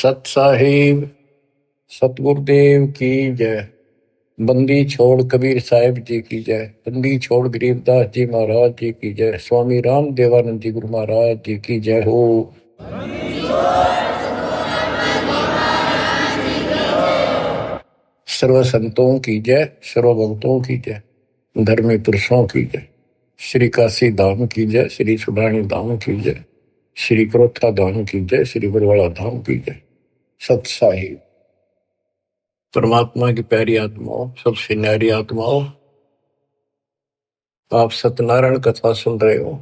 सत साहिब सतगुरुदेव की जय। बंदी छोड़ कबीर साहिब जी की जय। बंदी छोड़ गरीबदास जी महाराज जी की जय। स्वामी राम देवानंद जी गुरु महाराज जी की जय हो। सर्व संतों की जय, सर्व भक्तों की जय, धर्मी पुरुषों की जय। श्री काशी धाम की जय, श्री सुब्राणी धाम की जय, श्री क्रोथा धाम की जय, श्री बरवाड़ा धाम की जय। सत साहिब परमात्मा की प्यारी आत्माओं, सबसे न्यारी आत्माओं, आप सत्यनारायण कथा सुन रहे हो,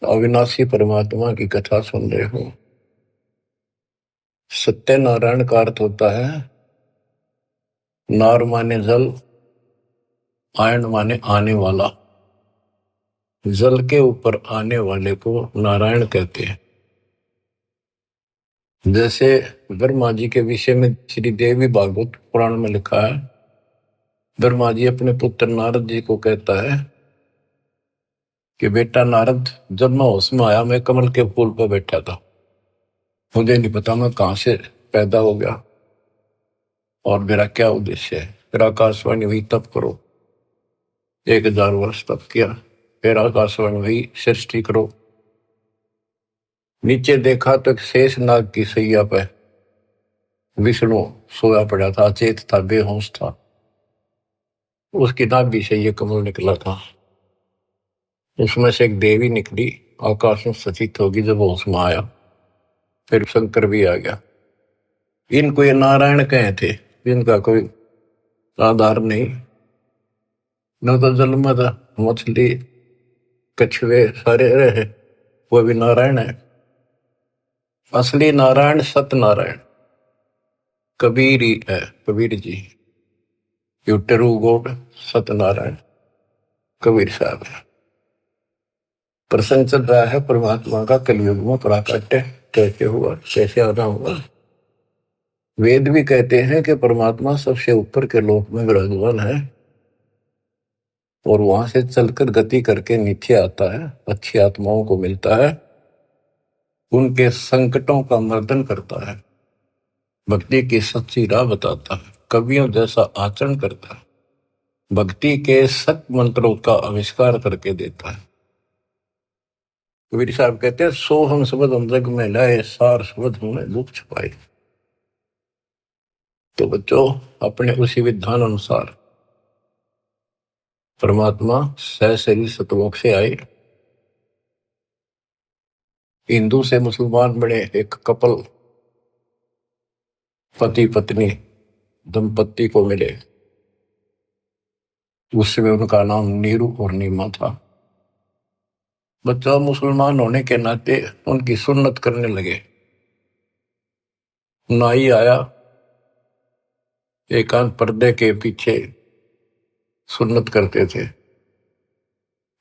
अविनाशी परमात्मा की कथा सुन रहे हो। सत्यनारायण का अर्थ होता है नार माने जल, आयन माने आने वाला। जल के ऊपर आने वाले को नारायण कहते हैं। जैसे ब्रह्मा जी के विषय में श्री देवी भागवत पुराण में लिखा है, ब्रह्मा जी अपने पुत्र नारद जी को कहता है कि बेटा नारद, जब मैं होश में आया मैं कमल के फूल पर बैठा था, मुझे नहीं पता मैं कहां से पैदा हो गया और मेरा क्या उद्देश्य है। फिर आकाशवाणी हुई तप करो, 1000 वर्ष तप किया। फिर आकाशवाणी हुई सृष्टि करो। नीचे देखा तो एक शेष नाग की सैया पे विष्णु सोया पड़ा था, अचेत था, बेहोश था। उसकी नाभि से ये कमल निकला था। उसमें से एक देवी निकली, आकाश में सचित होगी जब होश में आया। फिर शंकर भी आ गया। इनको ये नारायण कहे थे, इनका कोई आधार नहीं। न तो जल में था, मछली कछुए सारे रहे, वो भी नारायण है। असली नारायण सत्यनारायण कबीर ही है, Kabir ji. You true God Satyanarayan Kabir Sahab है। प्रसंग चल रहा है परमात्मा का कलयुग में प्राकट्य कैसे हुआ, कैसे आना हुआ। वेद भी कहते हैं कि परमात्मा सबसे ऊपर के लोक में विराजमान है और वहां से चलकर गति करके नीचे आता है, अच्छी आत्माओं को मिलता है, उनके संकटों का मर्दन करता है, भक्ति की सच्ची राह बताता है, कवियों जैसा आचरण करता है, भक्ति के सत मंत्रों का आविष्कार करके देता है। कबीर साहब कहते हैं, सो हम शब्द हम जग में लाए, सार शब्द हमने दुख छुपाए। तो बच्चों, अपने उसी विधान अनुसार परमात्मा सहशरीर सतलोक से आए, हिंदू से मुसलमान बने, एक कपल पति पत्नी दंपत्ति को मिले। उसमें उनका नाम नीरू और नीमा था। बच्चा मुसलमान होने के नाते उनकी सुन्नत करने लगे। नाई आया, एकांत पर्दे के पीछे सुन्नत करते थे।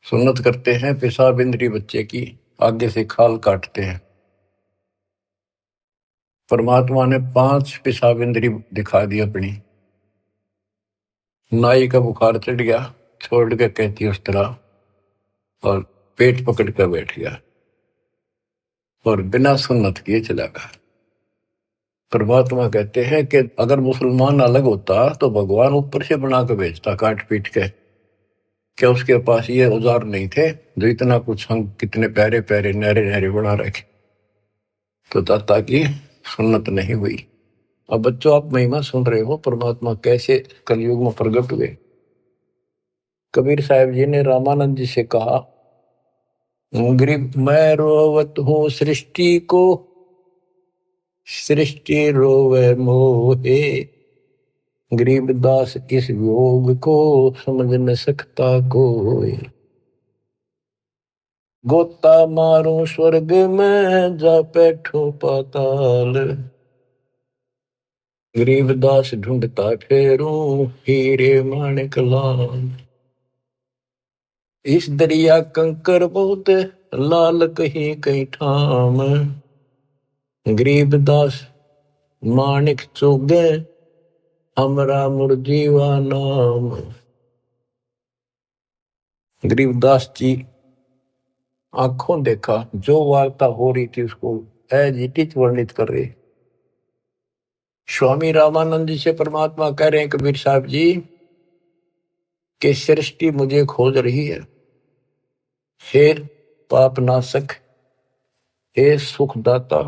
सुन्नत करते हैं, पेशाब इंद्री बच्चे की, आगे से खाल काटते हैं। परमात्मा ने 5 पेशाब इंद्री दिखा दी अपनी। नाई का बुखार चढ़ गया, छोड़ के कहती उस तरह, और पेट पकड़ कर बैठ गया और बिना सुन्नत किए चला गया। परमात्मा कहते हैं कि अगर मुसलमान अलग होता तो भगवान ऊपर से बना के भेजता काट पीट के। क्या उसके पास ये औजार नहीं थे जो इतना कुछ हम कितने प्यारे प्यारे नहरे नहरे बना रखे। तो दाता की सुन्नत नहीं हुई। अब बच्चों, आप महिमा सुन रहे हो परमात्मा कैसे कलयुग में प्रकट हुए। कबीर साहब जी ने रामानंद जी से कहा, गरीब मैं रोवत हूँ सृष्टि को, सृष्टि रोवे मोहे, गरीबदास इस योग को समझ न सकता कोई। गोता मारो स्वर्ग में जा बैठो पाताल, गरीबदास ढूंढता फेरूं हीरे माणिक लाल। इस दरिया कंकर बहुत लाल कहीं कहीं ठाम, गरीबदास माणिक चोगे हमरा मुरजीवा नाम। गरीबदास जी आंखों देखा, जो वार्ता हो रही थी उसको एजिटिच वर्णित कर रहे। स्वामी रामानंद जी से परमात्मा कह रहे हैं कबीर साहब जी कि सृष्टि मुझे खोज रही है। हे पाप नाशक, हे सुखदाता,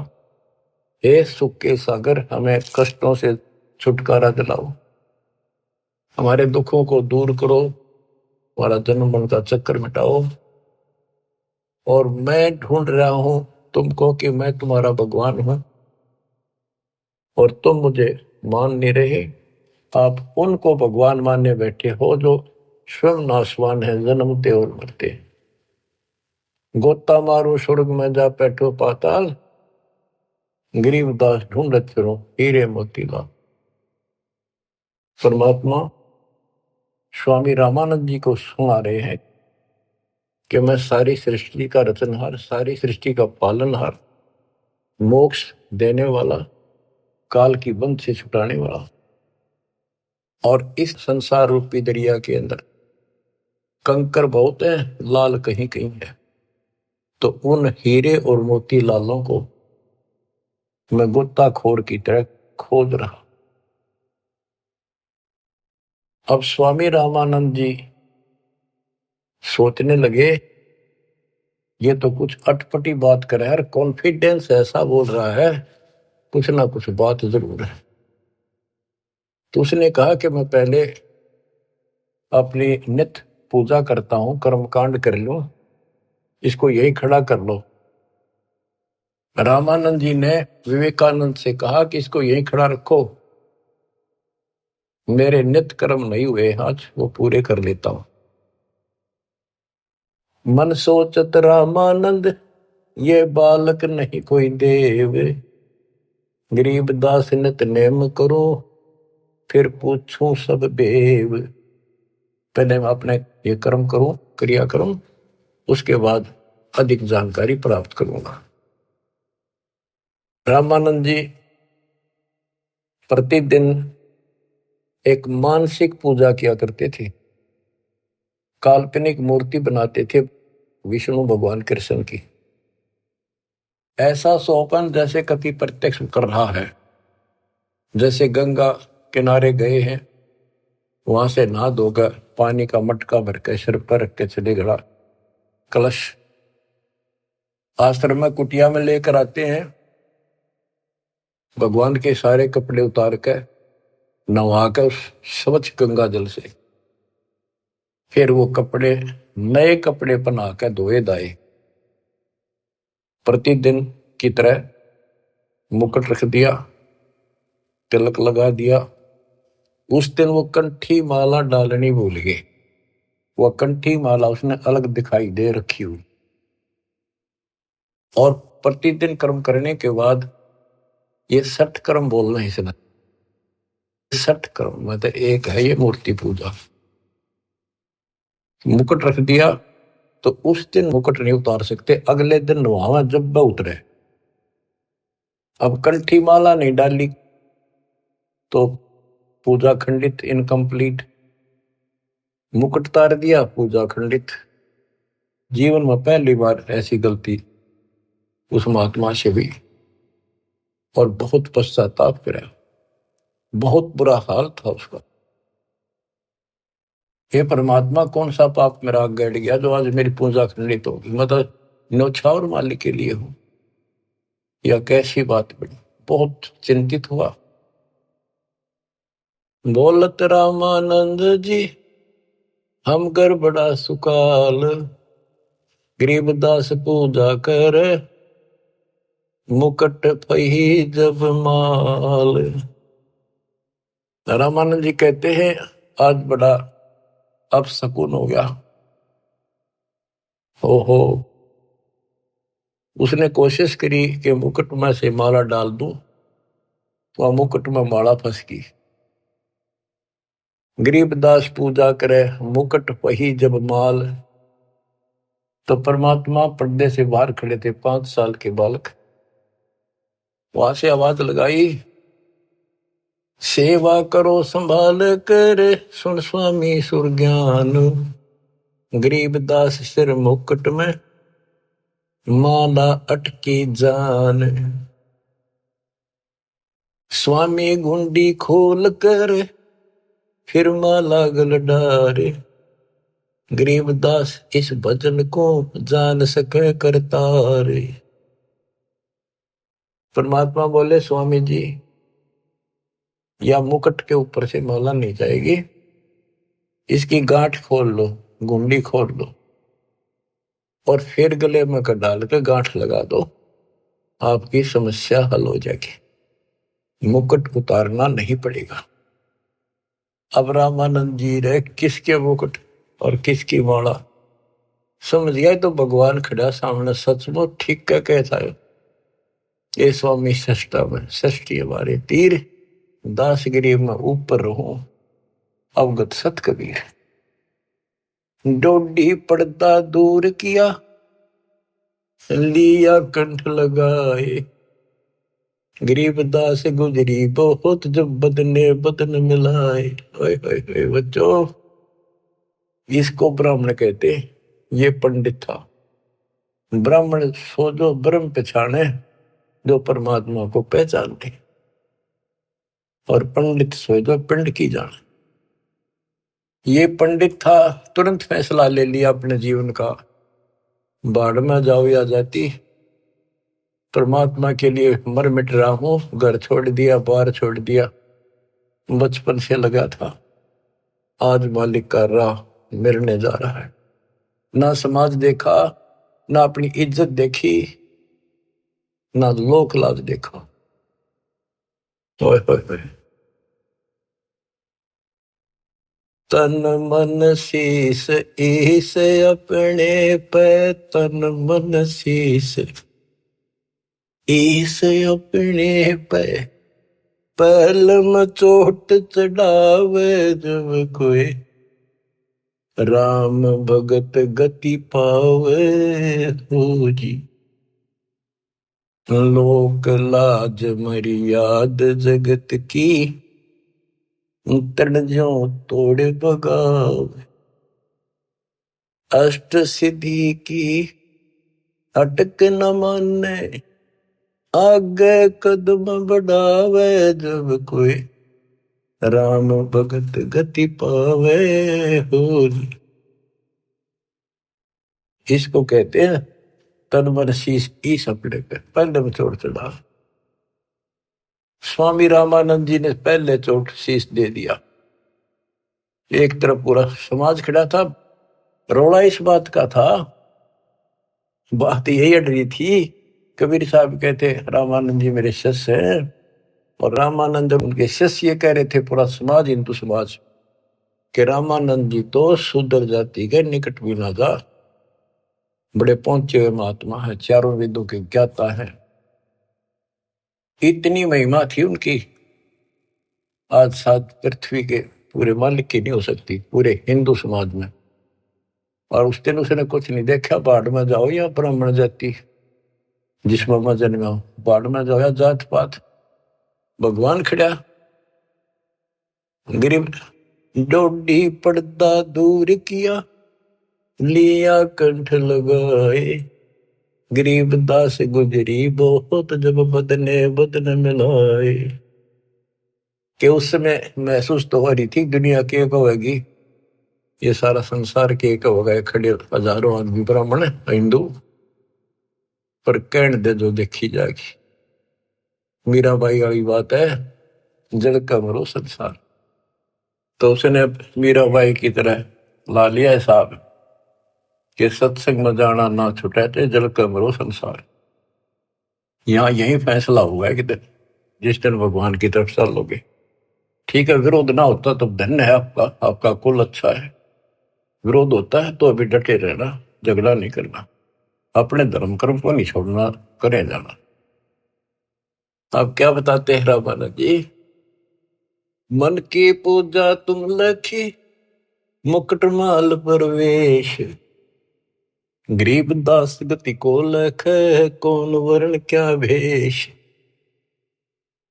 हे सुख के सागर, हमें कष्टों से छुटकारा दिलाओ, हमारे दुखों को दूर करो, हमारा जन्म मरण का चक्कर मिटाओ। और मैं ढूंढ रहा हूं तुमको कि मैं तुम्हारा भगवान हूं और तुम मुझे मान नहीं रहे। आप उनको भगवान मानने बैठे हो जो स्वयं नाशवान है, जन्मते और मरते। गोता मारो स्वर्ग में जा बैठो पाताल, गरीबदास ढूंढत फिरो हीरे मोतीलाल। परमात्मा स्वामी रामानंद जी को सुना रहे हैं कि मैं सारी सृष्टि का रचनहार, सारी सृष्टि का पालनहार, मोक्ष देने वाला, काल की बंध से छुटाने वाला। और इस संसार रूपी दरिया के अंदर कंकर बहुत है, लाल कहीं कहीं है। तो उन हीरे और मोती लालों को मैं गोताखोर की तरह खोज रहा। अब स्वामी रामानंद जी सोचने लगे ये तो कुछ अटपटी बात कर रहा है, कॉन्फिडेंस ऐसा बोल रहा है, कुछ ना कुछ बात जरूर है। तो उसने कहा कि मैं पहले अपनी नित्य पूजा करता हूं, कर्मकांड कर लूं, इसको यही खड़ा कर लो। रामानंद जी ने विवेकानंद से कहा कि इसको यही खड़ा रखो, मेरे नित्य कर्म नहीं हुए आज, वो पूरे कर लेता हूं। मन सोचत रामानंद ये बालक नहीं कोई देव, गरीब दास नित नेम करो फिर पूछूं सब बेव। पहले मैं अपने ये कर्म करूं, क्रिया करूं, उसके बाद अधिक जानकारी प्राप्त करूंगा। रामानंद जी प्रतिदिन एक मानसिक पूजा किया करते थे, काल्पनिक मूर्ति बनाते थे विष्णु भगवान कृष्ण की। ऐसा सोपन जैसे कभी प्रत्यक्ष कर रहा है, जैसे गंगा किनारे गए हैं, वहां से नहा धोकर पानी का मटका भर के सिर पर रख के चले गड़ा, कलश आश्रम में कुटिया में लेकर आते हैं, भगवान के सारे कपड़े उतार कर नहाकर स्वच्छ गंगा जल से, फिर वो कपड़े नए कपड़े पहना कर धोए दाए, प्रतिदिन की तरह मुकुट रख दिया, तिलक लगा दिया। उस दिन वो कंठी माला डालनी भूल गए, वह कंठी माला उसने अलग दिखाई दे रखी हुई। और प्रतिदिन कर्म करने के बाद ये 60 कर्म बोलना इसने, 60 कर्म मतलब एक है ये मूर्ति पूजा। मुकुट रख दिया तो उस दिन मुकुट नहीं उतार सकते, अगले दिन नहावा जब वह उतरे। अब कंठी माला नहीं डाली तो पूजा खंडित, इनकम्प्लीट। मुकुट उतार दिया, पूजा खंडित। जीवन में पहली बार ऐसी गलती उस महात्मा से हुई और बहुत पश्चाताप करा, बहुत बुरा हाल था उसका। हे परमात्मा, कौन सा पाप मेरा गड़ गया जो आज मेरी पूजा खंडित होगी, मतलब न्यौछावर मालिक के लिए हूं, या कैसी बात बनी। बहुत चिंतित हुआ। बोलत रामानंद जी हम कर बड़ा सुकाल, गरीबदास पूजा कर मुकट पही जब माल। रामानंद जी कहते हैं आज बड़ा अपशकुन हो गया। हो उसने कोशिश करी कि मुकुट में से माला डाल दूं, तो मुकुट में माला फंस गई। गरीबदास पूजा करे मुकुट पही जब माल। तो परमात्मा पर्दे से बाहर खड़े थे, 5 साल के बालक। वहां से आवाज लगाई, सेवा करो संभाल कर सुन स्वामी सुर ज्ञान, गरीबदास सिर मुकुट में माला अटकी जान, स्वामी गुंडी खोल कर फिर माला गल डारे, गरीबदास इस भजन को जान सके करतारे। परमात्मा बोले स्वामी जी, या मुकुट के ऊपर से माला नहीं जाएगी, इसकी गांठ खोल लो, गुंडी खोल लो और फिर गले में कर डाल के गांठ लगा दो, आपकी समस्या हल हो जाएगी, मुकुट उतारना नहीं पड़ेगा। अब रामानंद जी रहे किसके मुकुट और किसकी माला समझ गया तो भगवान खड़ा सामने, सचमुच ठीक क्या कहता है ये स्वामी सष्टा में षष्ठी हमारे तीर, दास गरीब में ऊपर रहो अवगत सत कबीर। डोडी पर्दा दूर किया, लिया कंठ लगाए, गरीबदास गुजरी बहुत जब बदने बदन मिलाए। ओए ओए ओए बच्चों, इसको ब्राह्मण कहते, ये पंडित था। ब्राह्मण सो जो ब्रह्म पहचाने, जो परमात्मा को पहचानते, और पंडित सो जो पिंड की जाने। ये पंडित था, तुरंत फैसला ले लिया अपने जीवन का, बाढ़ में जाओ या जाती, परमात्मा के लिए मर मिट रहा हूं, घर छोड़ दिया, बार छोड़ दिया, बचपन से लगा था, आज मालिक का राह मिलने जा रहा है। ना समाज देखा, ना अपनी इज्जत देखी, ना लोक लाज देखा। ओए ओए ओए, तन मन शीस ईस अपने पे, तन मन शीस ईस अपने पे, पहल में चोट चढ़ावे जब कोई, राम भगत गति पावे हो जी। लोक लाज मर्याद जगत की, तड़ जो तोड़ बगावे, अष्ट सिद्धि की अटक न माने, आगे कदम बढ़ावे जब कोई, राम भगत गति पावे हो। इसको कहते हैं तन मन शीश ईस अपने पे, पहले में चोट चढ़ा। स्वामी रामानंद जी ने पहले चोट शीश दे दिया। एक तरफ पूरा समाज खड़ा था, रोड़ा इस बात का था, बात यही अड़ रही थी। कबीर साहब कहते रामानंद जी मेरे शिष्य हैं, और रामानंद उनके शिष्य ये कह रहे थे, पूरा समाज हिंदू समाज, कि रामानंद जी तो शूद्र जाति के निकट भी ना जा, बड़े पहुंचे हुए महात्मा है, चारों वेदों के ज्ञाता है। इतनी महिमा थी उनकी, आज साथ पृथ्वी के पूरे मालिक की नहीं हो सकती, पूरे हिंदू समाज में। और उस दिन उसने कुछ नहीं देखा, बाढ़ में जाओ या ब्राह्मण जाति, जिसमें मैं जन्मा हूं, बाढ़ में जाओ या जात पात, भगवान खड़ा। गरीब डोडी पर्दा दूर किया, लिया कंठ लगाए, गरीब दास गुजरी बहुत जब बदने बदन मिलाए। कि उस समय महसूस तो हो रही थी दुनिया की एक होगी, ये सारा संसार के एक होगा, खड़े हजारों आदमी ब्राह्मण हिंदू, पर कहण दे जो देखी जाएगी। मीराबाई वाली बात है, जल का मरो संसार। तो उसने मीराबाई की तरह ला लिया हिसाब कि सत्संग में जाना ना छुटे थे, जल का मरो संसार। यहाँ यही फैसला हुआ है कि जिस दिन भगवान की तरफ चलोगे, ठीक है, विरोध ना होता तो धन्य है आपका, आपका कुल अच्छा है। विरोध होता है तो अभी डटे रहना, झगड़ा नहीं करना, अपने धर्म कर्म को नहीं छोड़ना, करे जाना। आप क्या बताते हैं रामानंद जी, मन की पूजा तुम लखी, मुकुट माल परवेश, गरीब दास गति को लख, कौन वर्ण क्या भेष।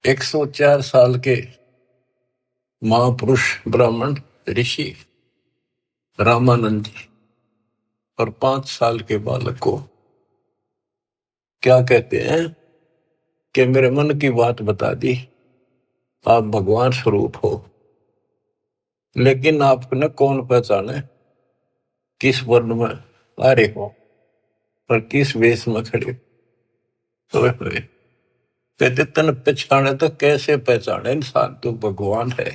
104 साल के महापुरुष ब्राह्मण ऋषि रामानंद जी और 5 साल के बालक को क्या कहते हैं कि मेरे मन की बात बता दी, आप भगवान स्वरूप हो, लेकिन आपने कौन पहचाने किस वर्ण में आ रहे हो और किस वेश में खड़े हुए। कहते तन पहचाने तो कैसे पहचाने इंसान, तो भगवान है।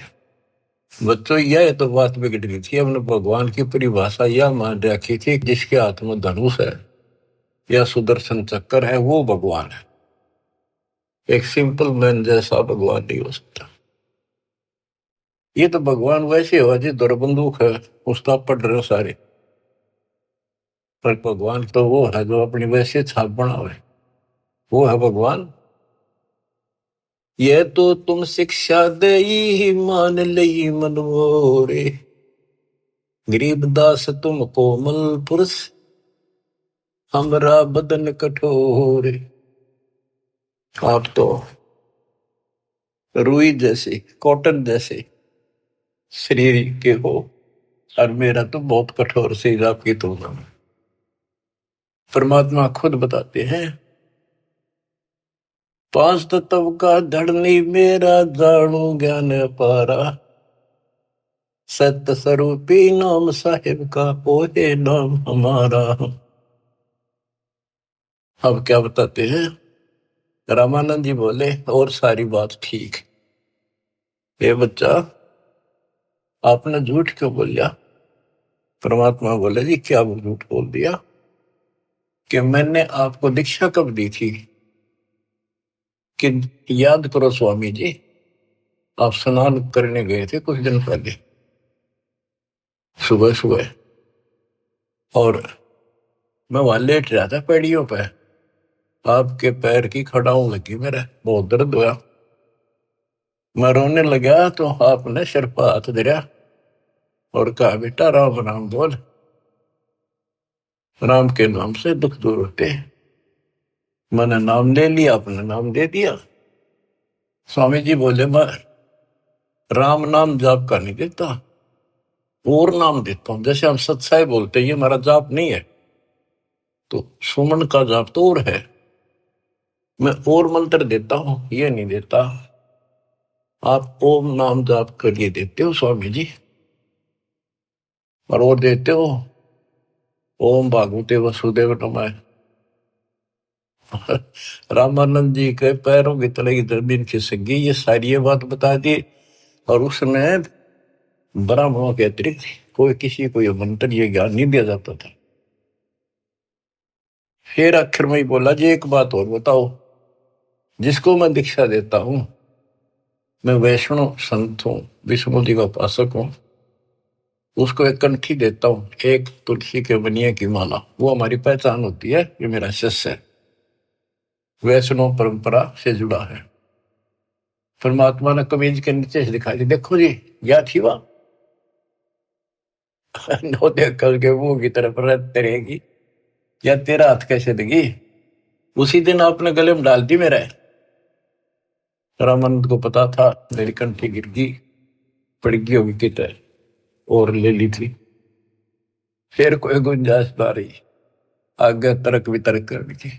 बच्चों यह तो बात बिगड़ गई थी, हमने भगवान की परिभाषा यह मान रखी थी जिसके हाथ में धनुष है या सुदर्शन चक्र है वो भगवान है। एक सिंपल मैन जैसा भगवान नहीं हो सकता। ये तो भगवान वैसे हो जी दौर बंदूक है उसका पढ़ रहे हो सारे, पर भगवान तो वो है जो अपनी वैसे छाप बनावे, वो है भगवान। ये तो तुम शिक्षा दे मान लई मनमोरे, गरीबदास तुम कोमल पुरुष, हमरा बदन कठोर। आप तो रुई जैसे कॉटन जैसे शरीर के हो और मेरा तो बहुत कठोर शरीर आपकी तुलना में। परमात्मा खुद बताते हैं, पांच तत्व का धड़नी मेरा जानू ज्ञान पारा, सत्य स्वरूपी नाम साहिब का ओहे नाम हमारा। अब क्या बताते हैं, रामानंद जी बोले और सारी बात ठीक, ये बच्चा आपने झूठ क्यों बोल दिया। परमात्मा बोले जी क्या झूठ बोल दिया कि मैंने आपको दीक्षा कब दी थी कि याद करो स्वामी जी, आप स्नान करने गए थे कुछ दिन पहले सुबह सुबह, और मैं वहां लेट रहा था पैड़ियों पे, आपके पैर की खड़ाऊ लगी, मेरा बहुत दर्द हुआ, मैं रोने लगा तो आपने सिर पर हाथ धरा और कहा बेटा राम राम बोल, राम के नाम से दुख दूर होते हैं। मैंने नाम ले लिया, आपने नाम दे दिया। स्वामी जी बोले मैं राम नाम जाप का नहीं देता, और नाम देता हूं, जैसे हम सत्साई बोलते हैं ये हमारा जाप नहीं है, तो सुमन का जाप तो और है, मैं और मंत्र देता हूं ये नहीं देता। आप ओम नाम जाप करिए देते हो स्वामी जी, और वो देते हो ओम भागवते वसुदेव नमः। रामानंद जी के पैरों की तले की जमीन खिसक गई, ये सारी ये बात बता दी। और उसने ब्राह्मणों के अतिरिक्त कोई किसी को ये मंत्र ये ज्ञान नहीं दिया जाता था। फिर आखिर में ही बोला जी एक बात और बताओ, जिसको मैं दीक्षा देता हूं, मैं वैष्णव संत हूं, विष्णु जी का उपासक हूं, उसको एक कंठी देता हूं, एक तुलसी के बनिए की माला, वो हमारी पहचान होती है, ये मेरा शिष्य है, वैष्णव परंपरा से जुड़ा है। परमात्मा ने कमीज के नीचे से दिखाई दी, देखो जी या थी वह नो देख कल के मुंह की तरफ रहते रहेगी, या तेरा हाथ कैसे देगी। उसी दिन आपने गले में डाल दी मेरा। रामानंद को पता था मेरी कंठी गिर गई, पड़ गई होगी कितने, और ले ली थी। फिर कोई गुंजाइश ना रही, आगे तर्क वितर्क करनी थी।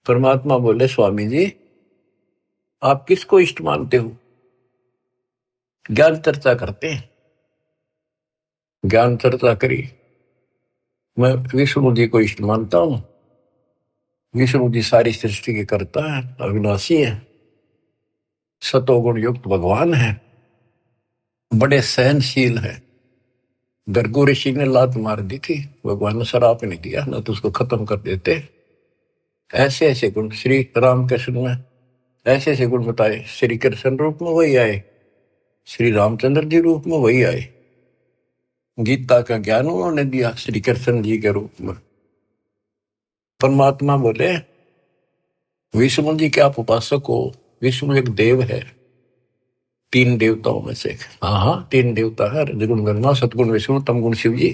परमात्मा बोले स्वामी जी आप किसको इष्ट मानते हो। ज्ञान चर्चा करते हैं, ज्ञान चर्चा करी, मैं विष्णु जी को इष्ट मानता हूं। विष्णु जी सारी सृष्टि के कर्ता है, अविनाशी है, सतोगुण युक्त भगवान है, बड़े सहनशील है। गर्गो ऋषि ने लात मार दी थी, भगवान ने शराप नहीं दिया, ना तो उसको खत्म कर देते। ऐसे ऐसे गुण श्री राम कृष्ण में, ऐसे ऐसे गुण बताए। श्री कृष्ण रूप में वही आए, श्री रामचंद्र जी रूप में वही आए, गीता का ज्ञान उन्होंने दिया श्री कृष्ण जी के रूप में। परमात्मा बोले विष्णु जी के आप उपासक हो, विष्णु एक देव है, तीन देवताओं में से। हाँ हाँ तीन देवता है, रजगुण ब्रह्मा, सतगुण विष्णु, तमगुण शिव जी।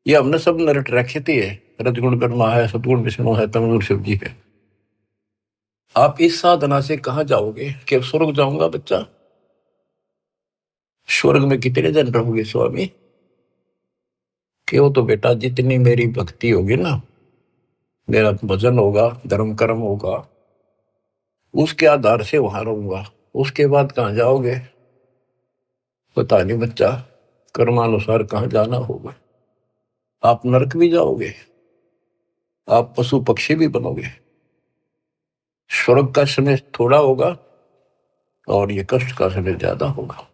ये हमने सब नरट रखे थे, रजगुण ब्रह्मा है, सतगुण विष्णु है, तमगुण शिव जी है। आप इस साधना से कहां जाओगे कि स्वर्ग जाऊंगा बच्चा। स्वर्ग में कितने दिन रहोगे स्वामी, क्यों तो बेटा जितनी मेरी भक्ति होगी ना मेरा भजन होगा, धर्म कर्म होगा, उसके आधार से वहां रहूंगा। उसके बाद कहाँ जाओगे पता नहीं बच्चा, कर्मानुसार कहाँ जाना होगा। आप नरक भी जाओगे, आप पशु पक्षी भी बनोगे। स्वर्ग का समय थोड़ा होगा और ये कष्ट का समय ज्यादा होगा।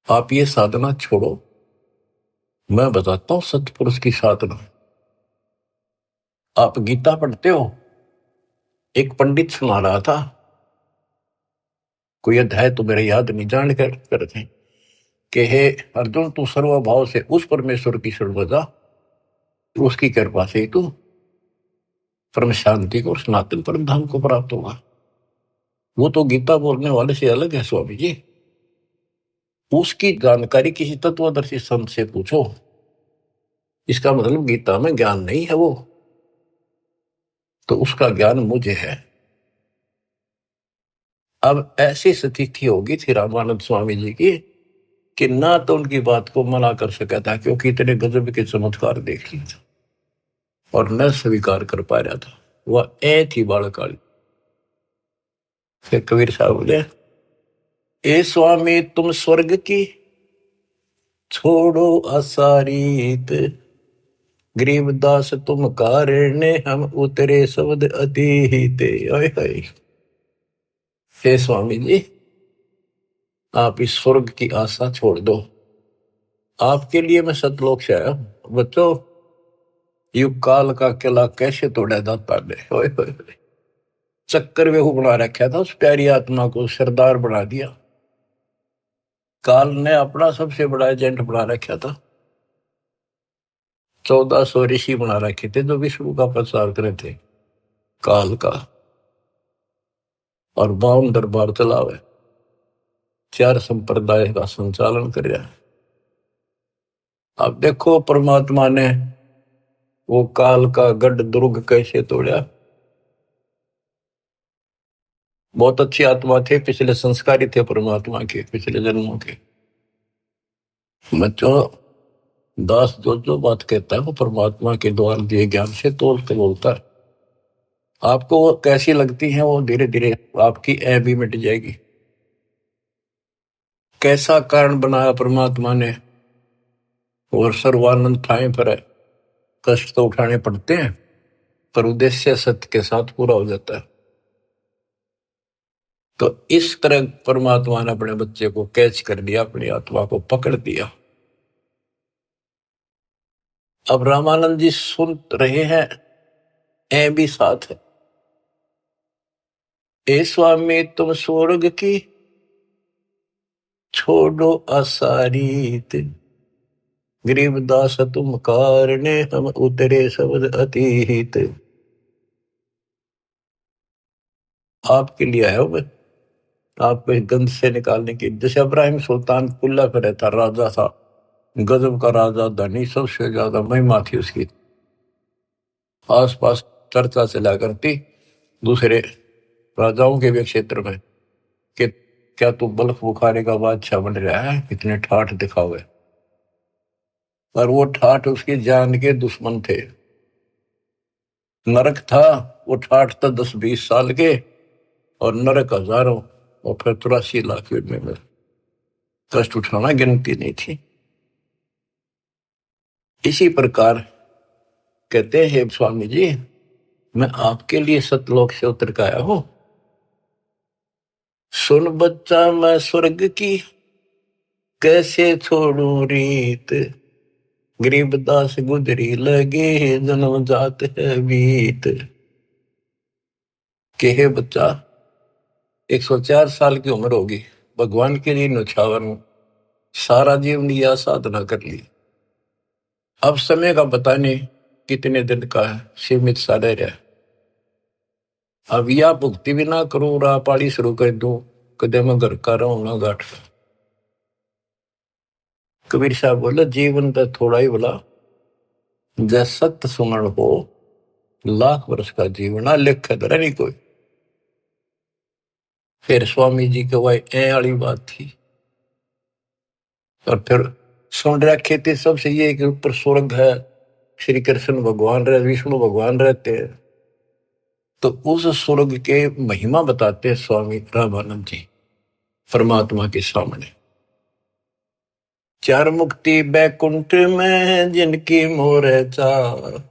आप ये साधना छोड़ो, मैं बताता हूं सतपुरुष की साधना। आप गीता पढ़ते हो, एक पंडित सुना रहा था, कोई अध्याय तो मेरे याद नहीं, जान कर करते कि हे अर्जुन, तू सर्वभाव से उस परमेश्वर की शरण बजा, उसकी कृपा से ही तू परम शांति को और सनातन परम धाम को प्राप्त होगा। वो तो गीता बोलने वाले से अलग है स्वामी जी। उसकी जानकारी किसी तत्वदर्शी संत से पूछो। इसका मतलब गीता में ज्ञान नहीं है वो, तो उसका ज्ञान मुझे है। अब ऐसी स्थिति होगी थी रामानंद स्वामी जी की कि ना तो उनकी बात को मना कर सका था, क्योंकि इतने गजब के चमत्कार देख लिए थे, और न स्वीकार कर पा रहा था। वह ए थी बालकाली। फिर कबीर साहब बोले, ए स्वामी तुम स्वर्ग की छोड़ो असारीत, गरीबदास तुम कारण हम उतरे शब्द अतीत। हे स्वामी जी, आप इस स्वर्ग की आशा छोड़ दो, आपके लिए मैं सतलोक से आया हूं। बच्चों, युग काल का किला कैसे तोड़ा जाता है। चक्कर वेहू बना रखा था उस प्यारी आत्मा को, सरदार बना दिया। काल ने अपना सबसे बड़ा एजेंट बना रखा था। 1400 ऋषि बना रखे थे जो विष्णु का प्रचार करे थे काल का, और 52 दरबार चलावे, 4 संप्रदाय का संचालन कर रहा है। अब देखो परमात्मा ने वो काल का गढ़ दुर्ग कैसे तोड़ा। बहुत अच्छी आत्मा थे, पिछले संस्कारी थे परमात्मा के, पिछले जन्मों के। बच्चों, दास जो जो बात कहता है वो परमात्मा के द्वारा दिए ज्ञान से तोल के बोलता है। आपको वो कैसी लगती है, वो धीरे धीरे आपकी ऐ भी मिट जाएगी। कैसा कारण बनाया परमात्मा ने, और सर्वानंद ठाए पर है। कष्ट तो उठाने पड़ते हैं, पर उद्देश्य सत्य के साथ पूरा हो जाता है। तो इस तरह परमात्मा ने अपने बच्चे को कैच कर लिया, अपनी आत्मा को पकड़ दिया। अब रामानंद जी सुन रहे हैं, ऐ भी साथ है। ए स्वामी तुम स्वर्ग की छोड़ो असारीत, गरीबदास तुम कारणे हम उतरे शब्द अतीत। आपके लिए आया हूं मैं, आपको इस गंध से निकालने की। जैसे इब्राहिम सुल्तान कुल्ला पे रहता, राजा था, गजब का राजा, धनी, सबसे ज्यादा महिमा थी उसकी। आसपास चर्चा चला करती दूसरे राजाओं के भी क्षेत्र में कि क्या तू बल्ख बुखारे का बादशाह बन रहा है, इतने ठाठ दिखावे। पर वो ठाठ उसकी जान के दुश्मन थे। नरक था, वो ठाठ था 10-20 साल के, और नरक हजारों, और फिर 83 लाख में कष्ट उठाना गिनती नहीं थी। इसी प्रकार कहते हैं स्वामी जी, मैं आपके लिए सतलोक से उतर के आया हूं। सुन बच्चा मैं स्वर्ग की कैसे छोड़ू रीत, गरीबदास गुजरी लगे जन्म जात है बीत। के हे बच्चा, 104 साल की उम्र होगी, भगवान के लिए न्यौछावर हूं, सारा जीवन यह साधना कर ली। अब समय का पता नहीं कितने दिन का है, सीमित सा रह रहा है। अब या भुक्ति भी ना करूं, राह पाड़ी शुरू कर दूं, कदे मैं घर का रहूं ना गाठ का। कबीर साहब बोले, जीवन तो थोड़ा ही बोला, जैसे सत्य सुमरण हो, लाख वर्ष का जीवन लिख धरा नहीं कोई। फिर स्वामी जी के वही ए वाली बात थी। और फिर सुन रखे थे सबसे ये कि ऊपर स्वर्ग है, श्री कृष्ण भगवान रहे, विष्णु भगवान रहते हैं। तो उस स्वर्ग के महिमा बताते हैं स्वामी रामानंद जी परमात्मा के सामने। चार मुक्ति बैकुंठ में जिनकी मोर चार,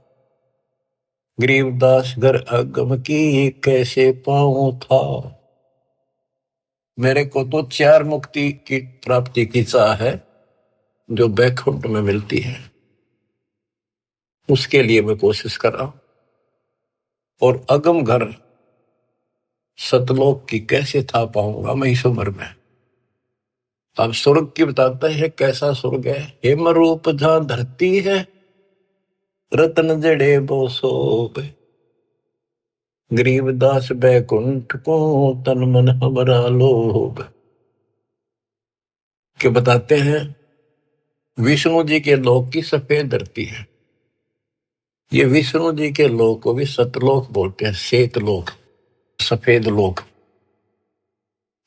गरीबदास घर अगम की कैसे पाऊं था। मेरे को तो चार मुक्ति की प्राप्ति की चाह है जो बैकुंठ में मिलती है, उसके लिए मैं कोशिश कर रहा हूं। और अगम घर सतलोक की कैसे था पाऊंगा मैं इस उम्र में। अब स्वर्ग की बताता है कैसा स्वर्ग है। हेम रूप जहां धरती है, रतन जड़े वो सोप, गरीबदास बैकुंठ को तन मन हमारा लोभ। के बताते हैं विष्णु जी के लोक की सफेद धरती है। ये विष्णु जी के लोक को भी सतलोक बोलते हैं, श्वेत लोक, सफेद लोक।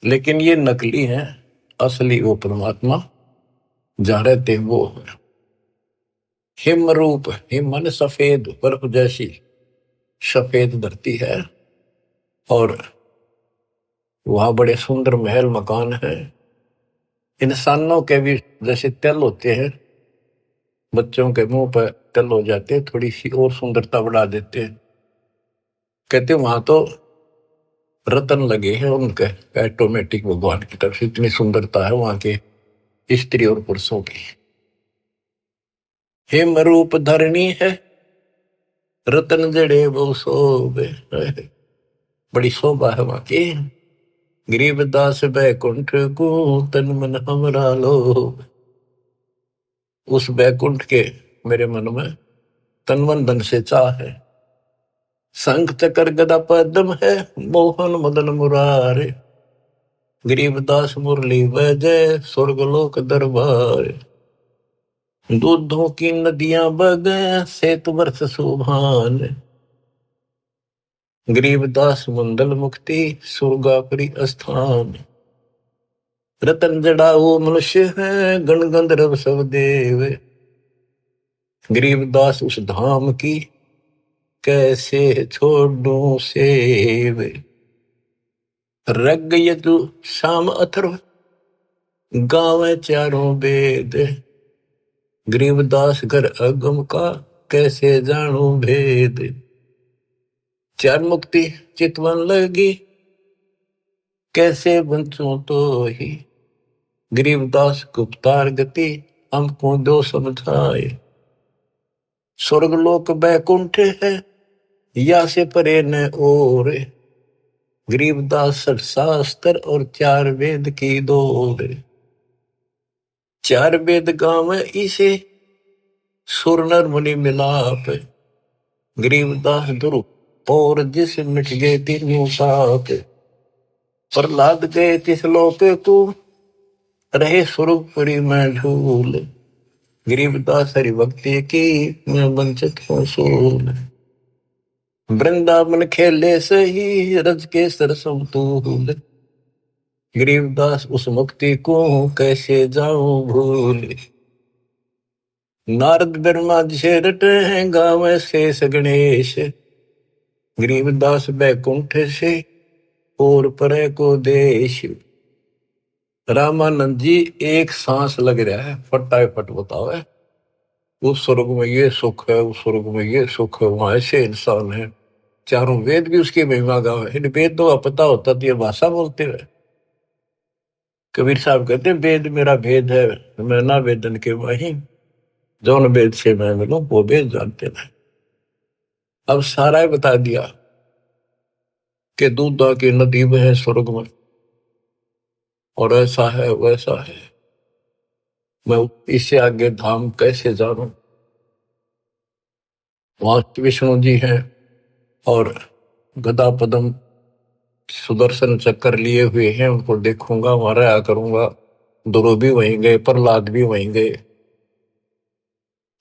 लेकिन ये नकली है, असली वो परमात्मा जहां रहते हैं वो है। हिम रूप, हिम मन सफेद, बर्फ जैसी सफेद धरती है। और वहां बड़े सुंदर महल मकान है। इंसानों के भी जैसे तिल होते हैं, बच्चों के मुंह पर तिल हो जाते हैं, थोड़ी सी और सुंदरता बढ़ा देते हैं। कहते वहां तो रतन लगे हैं उनके ऑटोमेटिक भगवान की तरफ से, इतनी सुंदरता है वहां के स्त्री और पुरुषों की। हिम रूप धरणी है, रतन जड़े वो शोभे, बड़ी शोभा है वहां की। गरीबदास बैकुंठ को तन मन हमरा लोभ। उस बैकुंठ के मेरे मन में तन मन धन से चाह है। शंख चक्र गदा पद्म है, मोहन मदन मुरारे, गरीबदास मुरली वजय स्वर्गलोक दरबार। दूधों की नदियां बगे सेत वर्ष सुभान, गरीबदास मंडल मुक्ति सुरगापुरी स्थान। रतन जड़ाऊ मनुष्य है, गण गंधर्व सब देव, गरीबदास उस धाम की कैसे छोड़ूं सेव। रग यजु शाम अथर्व गावे चारों वेद, गरीबदास घर अगम का कैसे जानू भेद। चार मुक्ति चितवन लगी कैसे बंचूं तो ही, गरीबदास गुप्तार गति हमको दो समझाए। स्वर्गलोक बैकुंठ है या से परे न और, गरीबदास शास्त्र और चार वेद की दौड़। चार वेद गाँव इसे सुर नर मुनि मिलाप, गरीबदास दुरु और जिस मिट गए तीनों पाप। प्रहलाद गए तिस लोक को रहे सुरपुरी में झूल, गरीबदास हरि भक्ति की मैं वंचित हूँ सूल। वृंदावन खेले सही रज के सरसम तूल, गरीबदास उस मुक्ति को कैसे जाऊं भूल। नारद ब्रह्मा जी रटे हैं गावे शेष गणेश, गरीबदास बैकुंठ से और परे को देश। रामानंद जी एक सांस लग रहा है फटाफट बताओ है। उस स्वर्ग में ये सुख है, उस स्वर्ग में ये सुख है, वहां ऐसे इंसान है। चारों वेद भी उसकी महिमा गावे। इन वेद तो पता होता तो ये भाषा बोलते हुए। कबीर साहब कहते वेद मेरा भेद है, मैं ना वेदन के वही, जौन वेद से मैं मिलूं वो वेद जानते नहीं। अब सारा ही बता दिया कि दूधा की नदी में है स्वर्ग में, और ऐसा है वैसा है। मैं इससे आगे धाम कैसे जानूं। वहां विष्णु जी हैं और गदा पदम सुदर्शन चक्कर लिए हुए हैं, उनको देखूंगा, वहां रहा करूंगा। ध्रुव भी वहीं गए, प्रहलाद भी वहीं गए।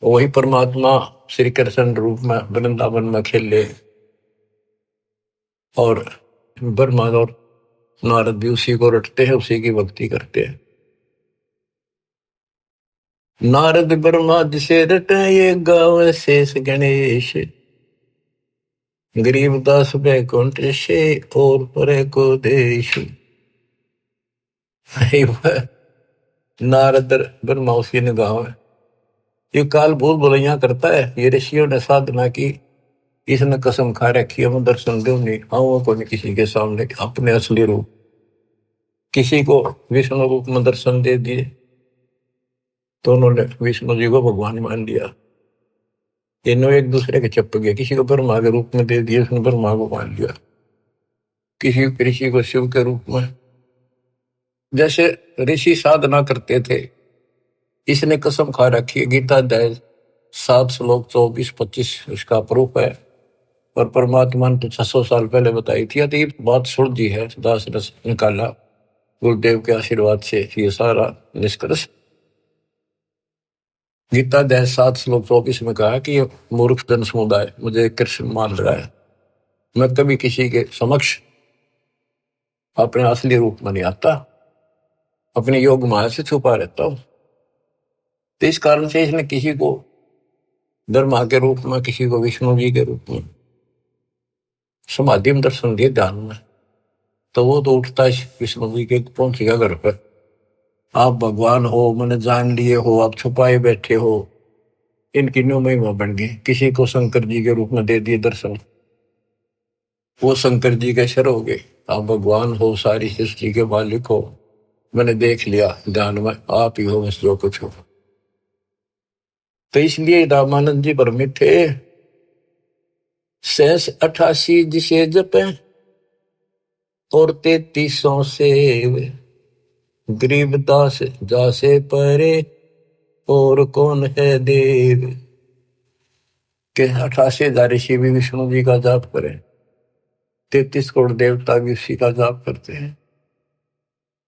वही परमात्मा श्री कृष्ण रूप में वृंदावन में खेले, और ब्रह्मा और नारद भी उसी को रटते हैं, उसी की भक्ति करते हैं। नारद ब्रह्मा जिसे रटे ये गावे शेष गणेश, गरीबदास बैकुंठ से और परे को देश। नारद ब्रह्मा उसकी निगाह है। ये काल भूल भुलैया करता है। ये ऋषियों ने साधना की, इसने कसम खा रखी है मैं दर्शन दूं नहीं, आऊंगा को नहीं किसी के सामने अपने असली रूप। किसी को विष्णु रूप में दर्शन दे दिए तो उन्होंने विष्णु जी को भगवान मान लिया। इन्होंने एक दूसरे के चप गया। किसी को ब्रह्मा के रूप में दे दिया, उसने ब्रह्मा को मान लिया। किसी ऋषि को शिव के रूप में। जैसे ऋषि साधना करते थे, इसने कसम खा रखी है। गीता अध्याय 7 श्लोक 24-25 इसका प्रूफ है। और परमात्मा ने तो 600 साल पहले बताई थी। तो ये बात सुन दी है, दास ने निकाला गुरुदेव के आशीर्वाद से ये सारा निष्कर्ष। गीता अध्याय 7 श्लोक 24 में कहा कि ये मूर्ख जन समुदाय मुझे कृष्ण मान रहा है। मैं कभी किसी के समक्ष अपने असली रूप में नहीं आता, अपने योग माया से छुपा रहता हूं। तो इस कारण से इसने किसी को ब्रह्मा के रूप में, किसी को विष्णु जी के रूप में समाधि में दर्शन दिए ध्यान में। तो वो तो उठता है विष्णु जी के, पहुंचेगा घर पर। आप भगवान हो, मैंने जान लिए हो, आप छुपाए बैठे हो। इनकी न्यू महिमा बन गई। किसी को शंकर जी के रूप में दे दिए दर्शन, वो शंकर जी के शर हो गए। आप भगवान हो, सारी सृष्टि के मालिक हो, मैंने देख लिया ध्यान में, आप ही हो बस जो कुछ हो। तो इसलिए रामानंद जी भ्रमित थे। 88 जिसे जपे और 3300 से गरीबदास जासे परे और कौन है देव। के 88,000 ऋषि भी विष्णु जी का जाप करें, 33 करोड़ देवता भी उसी का जाप करते हैं।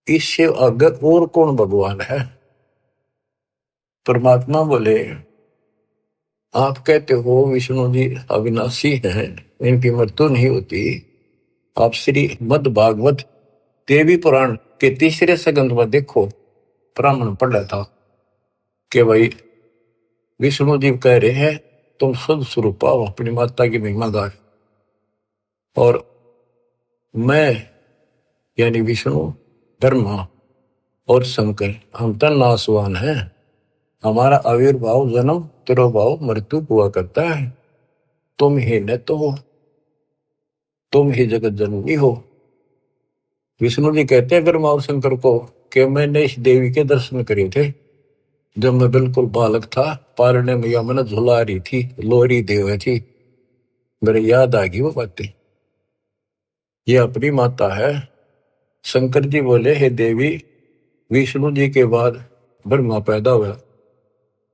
इससे अगर और कौन भगवान है। परमात्मा बोले आप कहते हो विष्णु जी अविनाशी हैं, इनकी मृत्यु नहीं होती। आप श्री मद भागवत देवी पुराण के 3रे स्कंद में देखो, ब्राह्मण पढ़ रहा था कि भाई विष्णु जी कह रहे हैं तुम शुद्ध स्वरूप पाओ, अपनी माता की महिमा गाए। और मैं यानी विष्णु, ब्रह्मा और शंकर हम तो नासवान हैं। हमारा आविर्भाव, जन्म, तिरोभाव, मृत्यु हुआ करता है। तुम ही न तो हो, तुम ही जगत जननी हो। विष्णु जी कहते हैं ब्रह्मा और शंकर को कि मैंने इस देवी के दर्शन करे थे जब मैं बिल्कुल बालक था। पारने मैया मैंने झुला रही थी, लोरी देव थी। मेरे याद आ गई वो बातें। ये अपनी माता है। शंकर जी बोले हे देवी, विष्णु जी के बाद ब्रह्मा पैदा हुआ,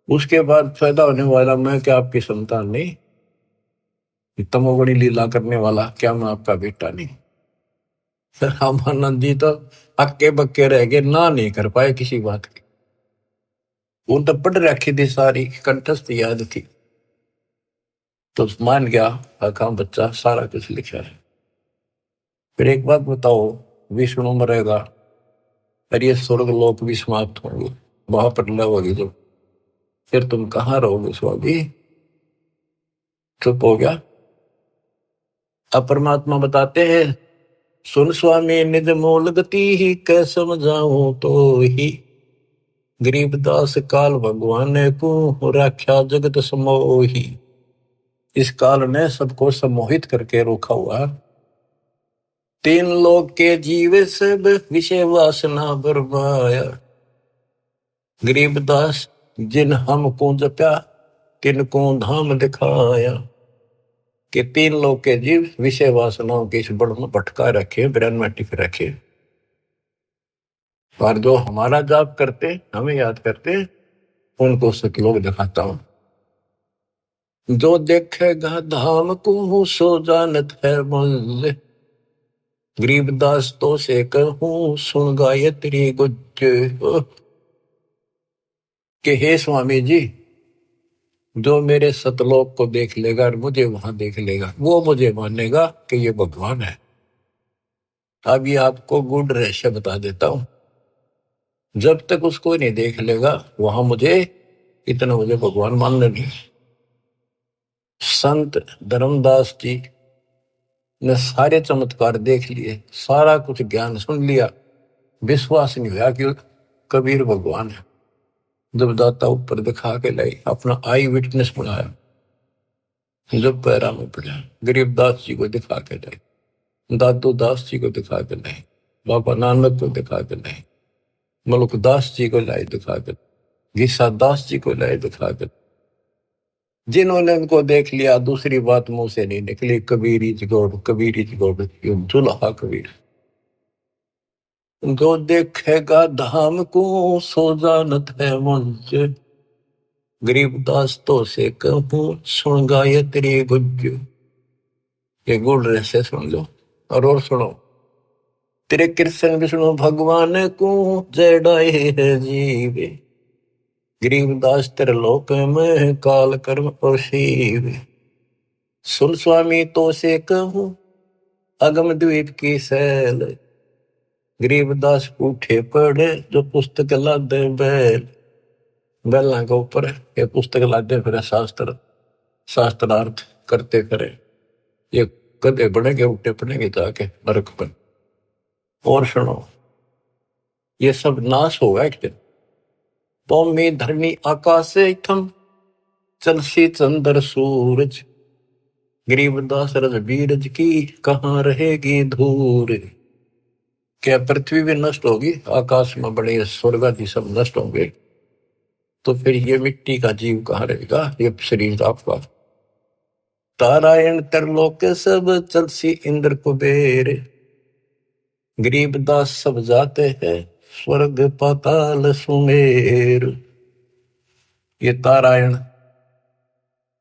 उसके बाद पैदा होने वाला मैं क्या आपकी संतान नहीं? तमोगुणी लीला करने वाला क्या मैं आपका बेटा नहीं? रामानंद जी तो अक्के बक्के रह गए, ना नहीं कर पाए किसी बात की। वो तो पढ़ रखी थी, सारी कंठस्थ याद थी। तो मान गया आका बच्चा, सारा कुछ लिखा है। फिर एक बात बताओ, विष्णु मरेगा और ये स्वर्ग लोक भी समाप्त होंगे, वहां पर लव होगी जब, फिर तुम कहाँ रहोगे स्वामी? चुप हो गया। अब परमात्मा बताते हैं सुन स्वामी निज मूल गति ही कै समझाऊं तो ही, गरीबदास काल भगवान को राख्या जगत समोही। इस काल ने सबको सम्मोहित करके रोका हुआ। 3 लोक के जीव सब विषय वासना बरमाया, गरीबदास जिन हमको जप्या तिनको धाम दिखाया। कि 3 लोक के जीव विषय वासनाओं के इस बड़ में भटका रखे, ब्रह्म में टिक रखे। और जो हमारा जाप करते, हमें याद करते, उनको सतलोक दिखाता हूं। जो देखेगा धाम को सो जानत है मंजिल, गरीबदास तो से कहूं सुन गायत्री गुज। कि हे स्वामी जी, जो मेरे सतलोक को देख लेगा और मुझे वहां देख लेगा, वो मुझे मानेगा कि ये भगवान है। अब ये आपको गूढ़ रहस्य बता देता हूं। जब तक उसको नहीं देख लेगा, वहां मुझे इतना मुझे भगवान मानने नहीं। संत धर्मदास जी ने सारे चमत्कार देख लिए, सारा कुछ ज्ञान सुन लिया, विश्वास नहीं हुआ कि कबीर भगवान है। जब दाता ऊपर दिखा के लाई, अपना आई विटनेस बनाया, जब पैरा में पड़ा, गरीबदास जी को दिखा के लाई, दादू दास जी को दिखा के लाई, बाबा नानक को दिखा के लाई, मलुकदास जी को लाई दिखा के, गीसा दास जी को लाई दिखा के। जिन्होंने उनको देख लिया, दूसरी बात मुंह से नहीं निकली, Kabir is God, Kabir is God, दुल्हा कबीर। जो देखेगा धाम को सो जानत है मुझ, गरीबदास तो से कहूं सुन गायत्री गुज। ये गुड़ रहस्य सुन लो और सुनो। तेरे कृष्ण विष्णु भगवान को जय डाए है जीवे, गरीबदास तेरे लोक में काल कर्म और शिव। सुन स्वामी तो से कहूं अगम द्वीप की सैल, गरीबदास उठे पड़े जो पुस्तक लादे बैल। बैलों के ऊपर ये पुस्तक लादे फिर शास्त्रार्थ करते फिरे, ये गधे बनेंगे उठे पड़ेंगे जाके नरक पर। और सुनो, ये सब नाश होगा एक दिन। भूमि धरनी आकाश थम चलसी चंद्र सूरज, गरीबदास रजबीरज की कहाँ रहेगी धूर। क्या पृथ्वी भी नष्ट होगी, आकाश में बड़े स्वर्ग आदि सब नष्ट होंगे, तो फिर ये मिट्टी का जीव कहाँ रहेगा, ये शरीर आपका। तारायण तरलोक सब चलसी इंद्र कुबेर, गरीबदास सब जाते हैं स्वर्ग पाताल सुमेर। ये तारायण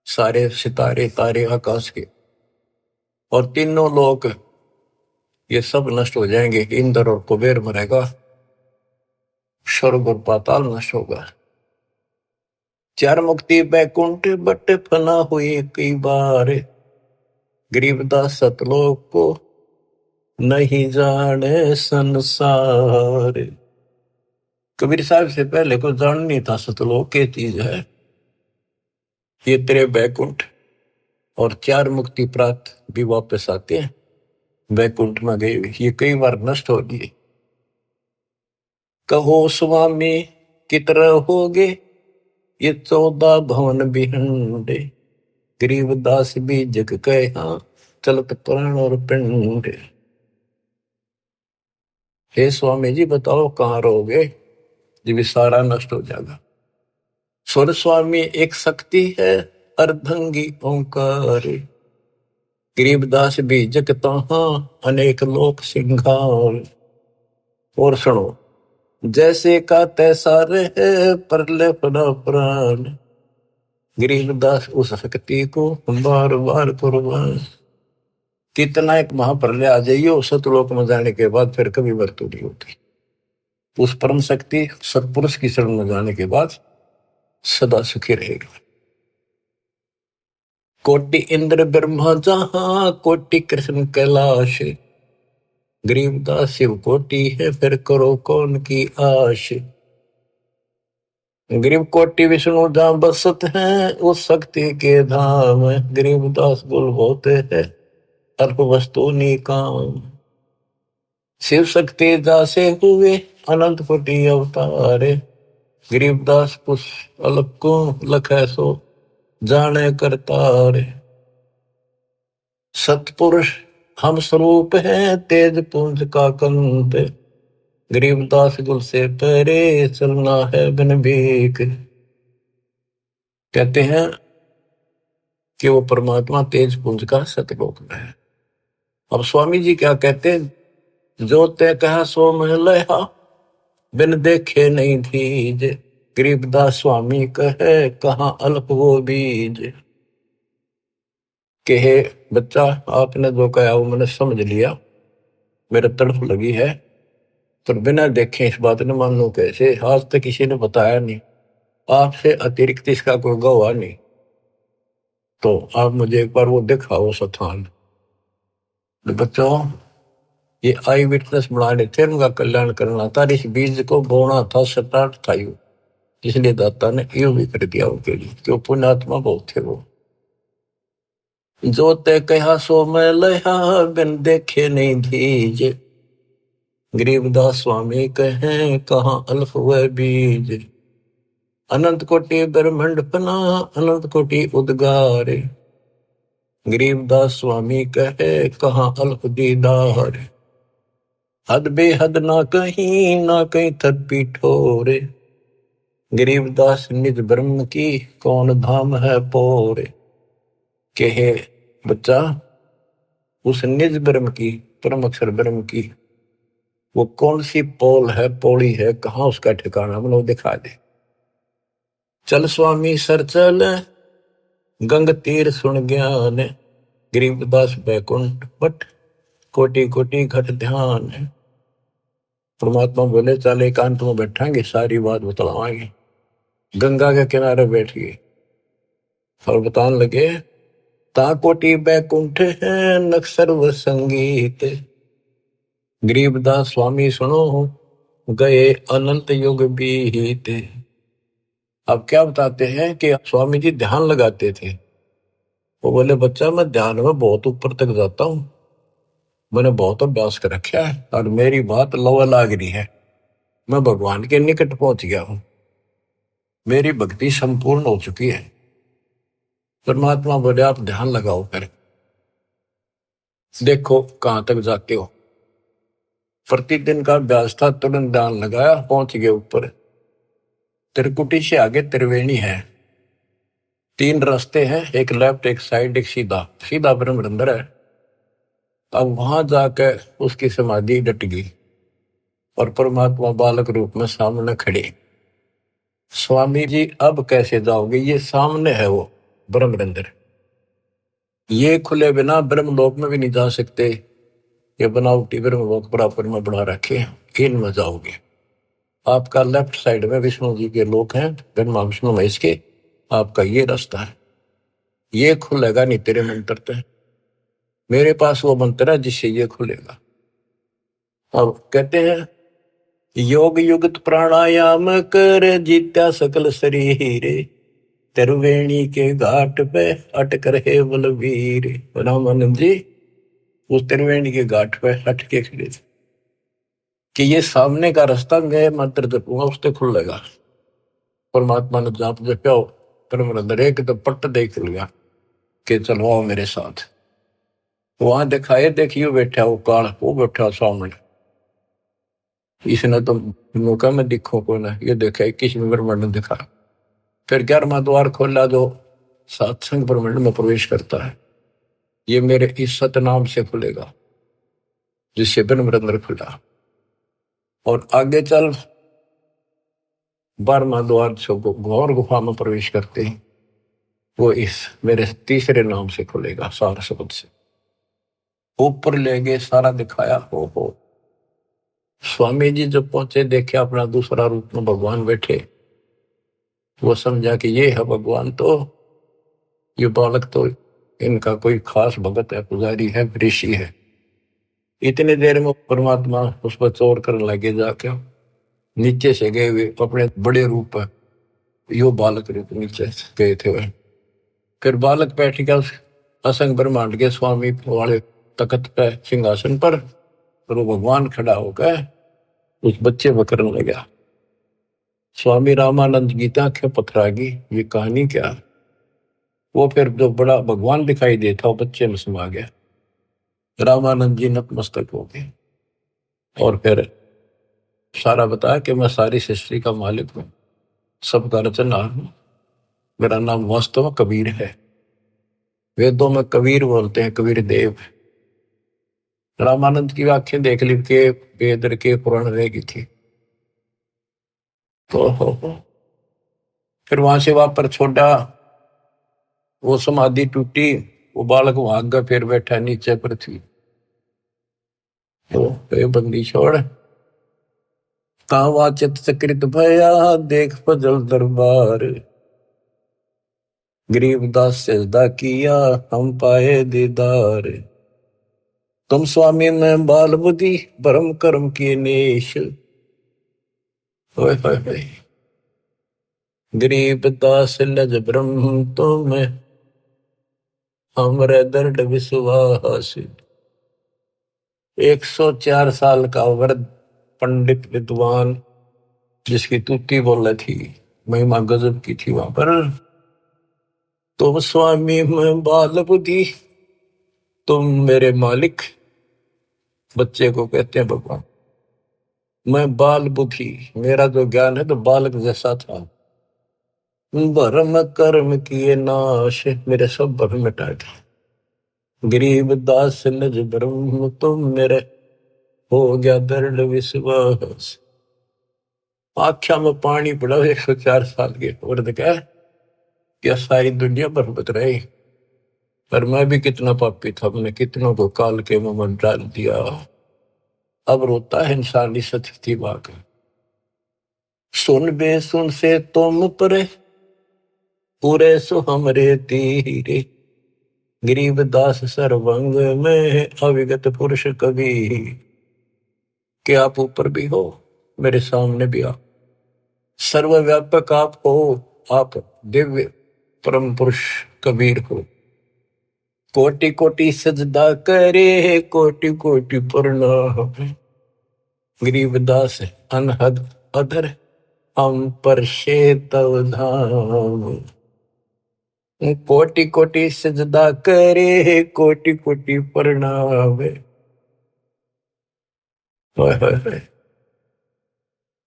सारे सितारे तारे आकाश के और तीनों लोक ये सब नष्ट हो जाएंगे। इंद्र और कुबेर मरेगा, स्वर्ग और पाताल नष्ट होगा। चार मुक्ति बैकुंठ बट फना हुई कई बार, गरीबदास सतलोक को नहीं जाने संसार। कबीर साहब से पहले को जान नहीं था सतलोक के चीज है। ये तेरे बैकुंठ और चार मुक्ति प्राप्त भी वापस आते हैं, बैकुंठ में गए ये कई बार नष्ट हो गए। कहो स्वामी कितने होगे ये 14 भवन बिहंडे, गरीबदास भी जग कहा चलत प्राण और पिंड। हे स्वामी जी बताओ कहाँ रहोगे, जब सारा नष्ट हो जाएगा। स्वर स्वामी एक शक्ति है अर्धंगी ओंकार, गरीबदास भी जग तहाँ अनेक लोक सिंगार। और सुनो, जैसे का तैसा रहे परले पड़ा प्राण, गरीबदास उस शक्ति को बार बार कुर्बान। कितना एक महाप्रलय आ जाइयो सतलोक में जाने के बाद फिर कभी मृत्यु नहीं होती। उस परम शक्ति सत्पुरुष की शरण में जाने के बाद सदा सुखी रहेगा। कोटि इंद्र ब्रह्मा जहां कोटि कृष्ण कैलाश, गरीबदास शिव कोटि है फिर करो कौन की आश। गरीब कोटि विष्णु जहां बसत हैं उस शक्ति के धाम, गरीबदास गुल होते हैं अल्प वस्तु निकाम। शिव शक्ति दासे हुए अनंत कोटि अवतार, गरीबदास उस अलग को लखे सो जाने करतार। सतपुरुष हम स्वरूप हैं तेज पुंज का कंत, गरीबदास गुल से परे चलना है बिन भीख। कहते हैं कि वो परमात्मा तेज पुंज का सतलोक में है। अब स्वामी जी क्या कहते हैं, जो ते कहा सो मैं लया बिन देखे नहीं थीज, गरीबदास स्वामी कहे कहाँ अल्प वो बीज। कहे बच्चा आपने जो कहा वो मैंने समझ लिया, मेरे तड़फ लगी है, पर बिना देखे इस बात ने मान लो कैसे, आज तक किसी ने बताया नहीं, आपसे अतिरिक्त इसका कोई गवाह नहीं, तो आप मुझे एक बार वो दिखाओ स्थान। बच्चों ये आई विटनेस बनाने थे, उनका कल्याण करना था, इस बीज को बोना था, स्टार्ट था इसलिए दाता ने यो भी कर दिया उनके लिए, क्यों पुण्यात्मा बहुत थे वो। जो ते कहा सो मैं लहा, बिन देखे नहीं दीजे। गरीबदास स्वामी कहें कहाँ अल्फ व बीज। अनंत कोटि ब्रह्मंड पना, अनंत कोटि उद्गारे। गरीबदास स्वामी कहे कहाँ अल्प दीदार। हद बेहद ना कहीं थद पीठोरे। गरीबदास निज ब्रह्म की, कौन धाम है पोरे। कहे बच्चा, उस निज ब्रह्म की, परम अक्षर ब्रह्म की वो कौन सी पोल है, पौड़ी है, कहाँ उसका ठिकाना, मतलब दिखा दे। चल स्वामी सर चल, गंग तीर सुन ज्ञान। गरीबदास बैकुंठ बट, कोटि कोटि घट ध्यान। परमात्मा बोले चल एकांत में बैठांगे, सारी बात बतलावाएंगे। गंगा के किनारे बैठ गए और बताने लगे, ता कोटि बैकुंठ है नक सर्व संगीत। गरीबदास स्वामी सुनो, गए अनंत युग बीते। अब क्या बताते हैं कि स्वामी जी ध्यान लगाते थे। वो बोले बच्चा मैं ध्यान में बहुत ऊपर तक जाता हूं, मैंने बहुत अभ्यास कर रखा है और मेरी बात लवा लाग रही है, मैं भगवान के निकट पहुंच गया हूं, मेरी भक्ति संपूर्ण हो चुकी है। परमात्मा बोले आप ध्यान लगाओ, कर देखो कहां तक जाते हो। प्रतिदिन का अभ्यास था, तुरंत ध्यान लगाया, पहुंच गए ऊपर। त्रिकुटी से आगे त्रिवेणी है, 3 रास्ते हैं, एक लेफ्ट एक साइड एक सीधा, सीधा ब्रह्मरंध्र है। अब वहां जाकर उसकी समाधि डट गई और परमात्मा बालक रूप में सामने खड़े। स्वामी जी अब कैसे जाओगे, ये सामने है वो ब्रह्मरंध्र, ये खुले बिना ब्रह्मलोक में भी नहीं जा सकते। ये बनावटी ब्रह्मलोक बराबर में बना रखे हैं, इनमें जाओगे। आपका लेफ्ट साइड में विष्णु जी के लोक हैं, ब्रह्मा विष्णु महेश के, आपका ये रास्ता है, ये खुलेगा नहीं तेरे मंत्र से। मेरे पास वो मंत्र है जिससे ये खुलेगा। अब कहते हैं योग युक्त प्राणायाम कर, जीत्या सकल शरीर। त्रिवेणी के घाट पे अटक रहे बलवीर। रामानंद जी उस त्रिवेणी के घाट पे हट के खड़े थे कि ये सामने का रास्ता मैं मंत्र जपूंगा उससे खुलेगा। परमात्मा ने जाप जप्या, परम एक तो पट्ट देख लिया कि चलो आओ मेरे साथ। वहां दिखाए, देखियो बैठा वो काल, वो बैठा सामने। इसने तो मौका में दिखो को ना, ये देखा 21 ब्रह्मांड ने दिखा। फिर 11वां द्वार खोला जो सत्संग ब्रह्मांड में प्रवेश करता है, ये मेरे इस सतनाम से खुलेगा, जिससे ब्रह्मरंध्र खुला। और आगे चल 12वां द्वार जो घोर गुफा में प्रवेश करते हैं, वो इस मेरे तीसरे नाम से खुलेगा, सार शब्द से। ऊपर ले गए, सारा दिखाया। हो स्वामी जी जब पहुंचे, देखे अपना दूसरा रूप में भगवान बैठे। वो समझा कि ये है भगवान, तो ये बालक तो इनका कोई खास भगत है, पुजारी है, ऋषि है। इतने देर में परमात्मा उस पर चोर करने लगे, जाके नीचे से गए हुए अपने बड़े रूप पर यो बालक रूप नीचे गए थे वह। फिर बालक बैठ गया उस असंग ब्रह्मांड के स्वामी वाले तख्त पे, सिंहासन पर, और वो भगवान खड़ा होकर उस बच्चे पर करने लगा। स्वामी रामानंद गीता आंखें पथरागी, ये कहानी क्या। वो फिर जो बड़ा भगवान दिखाई देता वो बच्चे में समा गया। रामानंद जी नतमस्तक हो गए और फिर सारा बताया कि मैं सारी सृष्टि का मालिक हूं, सबका रचनहार हूं, मेरा नाम वास्तव में कबीर है। वेदों में कबीर बोलते हैं, कबीर देव। रामानंद की आंखें देख ली के वेद के पुराण रह गई थी। तो फिर वहां से वापस छोड़ा, वो समाधि टूटी, वो बालक वहां आगे फिर बैठा नीचे पृथ्वी। तो बंदी छोड़, तावा चित चक्रित भया, देख फजल दरबार। गरीबदास सजदा किया, हम पाए दीदार। तुम स्वामी में बाल बुद्धि, भरम कर्म की नेश। गरीब दास लज ब्रह्म तुम हमरे दर्द विश्वास। 104 साल का वृद्ध पंडित विद्वान, जिसकी तूती बोले थी, महिमा गजब की थी वहां पर। तुम स्वामी मैं बाल बुद्धि, तुम मेरे मालिक। बच्चे को कहते हैं भगवान। मैं बाल बुद्धि, मेरा जो ज्ञान है तो बालक जैसा था। भरम कर्म किए नाश, मेरे सब भरम मिटाए थे। गरीब दास निज ब्रह्म तुम मेरे, हो गया दृढ़ विश्वास। आख्या में पानी पड़ा 104 साल के औरत का, क्या सारी दुनिया बरबत रही। पर मैं भी कितना पापी था, मैंने कितनों को काल के मुंह में डाल दिया। अब रोता है इंसानी सती बाग। सुन बे सुन से तुम परे, पूरे सो हमरे तीरे। गरीब दास सर्वंग में अविगत पुरुष कवि। कि आप ऊपर भी हो, मेरे सामने भी आप, सर्वव्यापक आप हो, आप दिव्य परम पुरुष कबीर हो। कोटि कोटि सजदा करे, कोटि कोटि प्रणाम। गरीबदास अनहद अधर, हम पर तव धाम। कोटि कोटि सजदा करे, कोटि कोटि प्रणाम।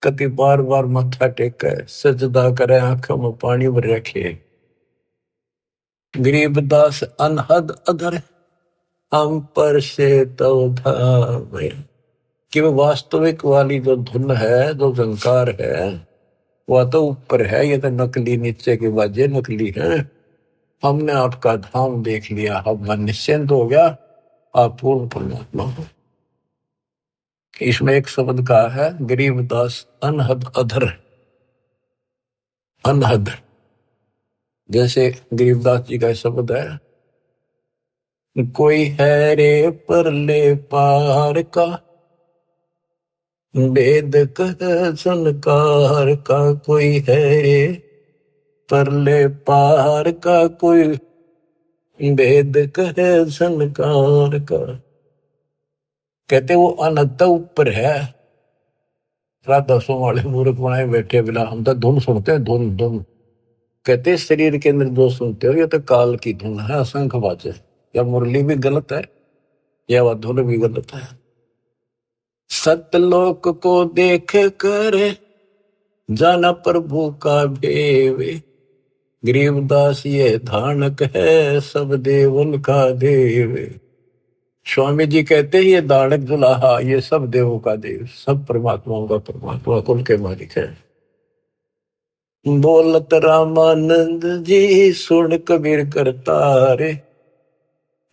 कति बार बार मत्था टेके सजदा करे, आंखों में पानी भर रखे। गरीबदास अनहद अधर, हम पर तव धाम। कि वो वास्तविक वाली जो धुन है, जो झंकार है, वह तो ऊपर है, ये तो नकली नीचे के बाजे नकली है। हमने आपका धाम देख लिया, अब मन निश्चिंत हो गया, आप पूर्ण परमात्मा हो। इसमें एक शब्द का है गरीबदास अनहद अधर। अनहद जैसे गरीबदास जी का शब्द है, कोई है रे परले पार का, वेद कह संकार का। कोई है रे परले पार का, कोई वेद कहे संकार का। कहते वो अनंत ऊपर है। राधा सो वाले मूर्ख बनाए बैठे बिना, हम तो धुन सुनते हैं, धुन धुन। कहते शरीर के अंदर जो सुनते हो ये तो काल की धुन है, असंख्य बाजे। या मुरली भी गलत है, या वह धुन भी गलत है। सतलोक को देख कर जाना प्रभु का भेवे। गरीबदास ये धानक है, सब देवन का देव। स्वामी जी कहते हैं ये दानक दुल्हा, ये सब देवों का देव, सब परमात्माओं का परमात्मा, कुल के मालिक है। बोलत रामानंद जी, सुन कबीर करतारे।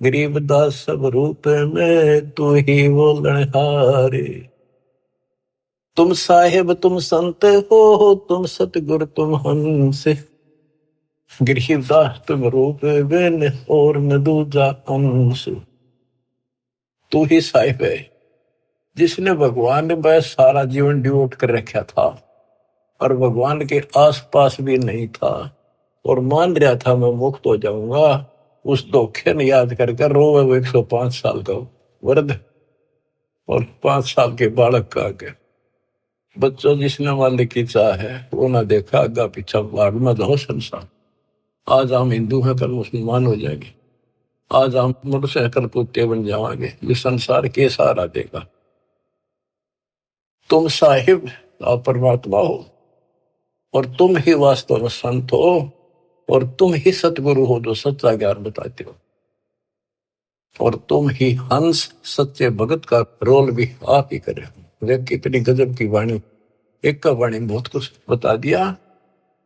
गरीबदास सब रूप में तू ही बोलन हारे। तुम साहेब तुम संत हो, तुम सतगुरु तुम हंस। गरीबदास तुम रूप बिन और न दूजा अंश। तू ही साहिब है, जिसने भगवान ने बस सारा जीवन डिवोट कर रखा था और भगवान के आसपास भी नहीं था और मान रहा था मैं मुक्त हो जाऊंगा। उस धोखे ने याद करके रोवे वो 105 साल का वृद्ध और 5 साल के बालक का आगे। बच्चों, जिसने मालिक की चाह है वो ना देखा आगा पीछा, बाढ़ में जाओ संसार। आज हम हिंदू हैं, कल मुसलमान हो जाएंगे। आज हम मनुष्य हैं, कल कुत्ते बन जाएंगे। ये संसार के सहारा देगा। तुम साहिब आप परमात्मा हो और तुम ही वास्तव में संत हो और तुम ही सतगुरु हो जो सच्चा ज्ञान बताते हो। और तुम ही हंस सच्चे भगत का रोल भी आप ही करे। देख कितनी गजब की वाणी, एक का वाणी बहुत कुछ बता दिया।